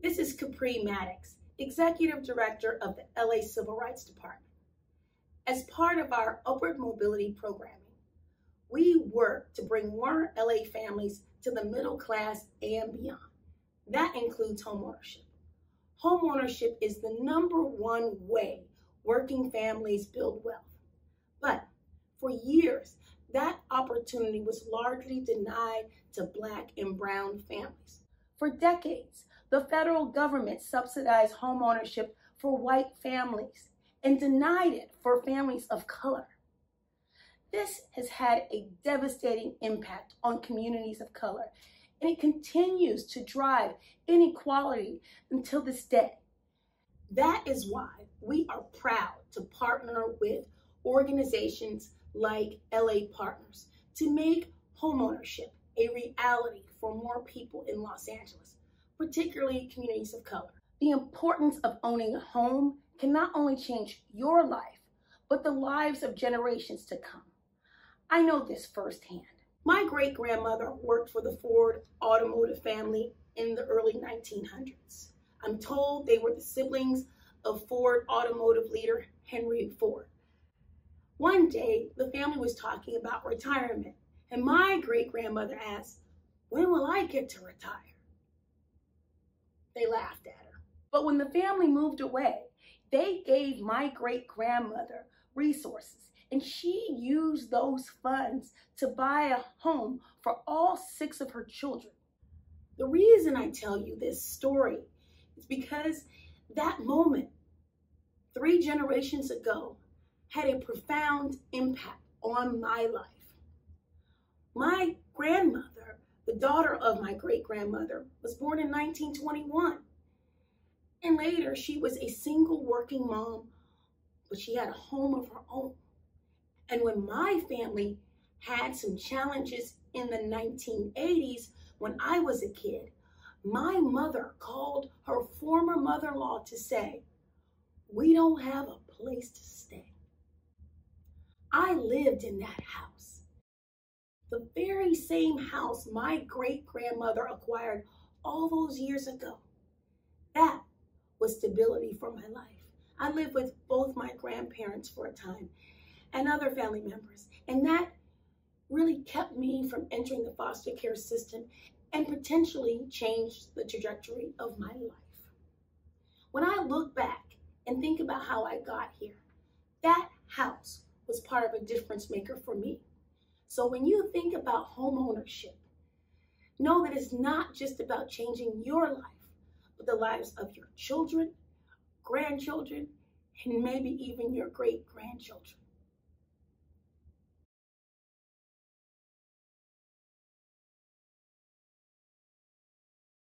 This is Capri Maddox, Executive Director of the LA Civil Rights Department. As part of our upward mobility programming, we work to bring more LA families to the middle class and beyond. That includes homeownership. Homeownership is the #1 way working families build wealth. But for years, that opportunity was largely denied to Black and brown families. For decades, the federal government subsidized homeownership for white families and denied it for families of color. This has had a devastating impact on communities of color, and it continues to drive inequality until this day. That is why we are proud to partner with organizations like LA Partners to make homeownership a reality for more people in Los Angeles, particularly communities of color. The importance of owning a home can not only change your life, but the lives of generations to come. I know this firsthand. My great-grandmother worked for the Ford automotive family in the early 1900s. I'm told they were the siblings of Ford automotive leader Henry Ford. One day, the family was talking about retirement, and my great-grandmother asked, "When will I get to retire?" They laughed at her. But when the family moved away, they gave my great-grandmother resources, and she used those funds to buy a home for all 6 of her children. The reason I tell you this story is because that moment, 3 generations ago, had a profound impact on my life. My grandmother, the daughter of my great-grandmother, was born in 1921. And later, she was a single working mom, but she had a home of her own. And when my family had some challenges in the 1980s, when I was a kid, my mother called her former mother-in-law to say, "We don't have a place to stay." I lived in that house. The very same house my great-grandmother acquired all those years ago. That was stability for my life. I lived with both my grandparents for a time and other family members, and that really kept me from entering the foster care system and potentially changed the trajectory of my life. When I look back and think about how I got here, that house was part of a difference maker for me. So when you think about home ownership, know that it's not just about changing your life, but the lives of your children, grandchildren, and maybe even your great-grandchildren.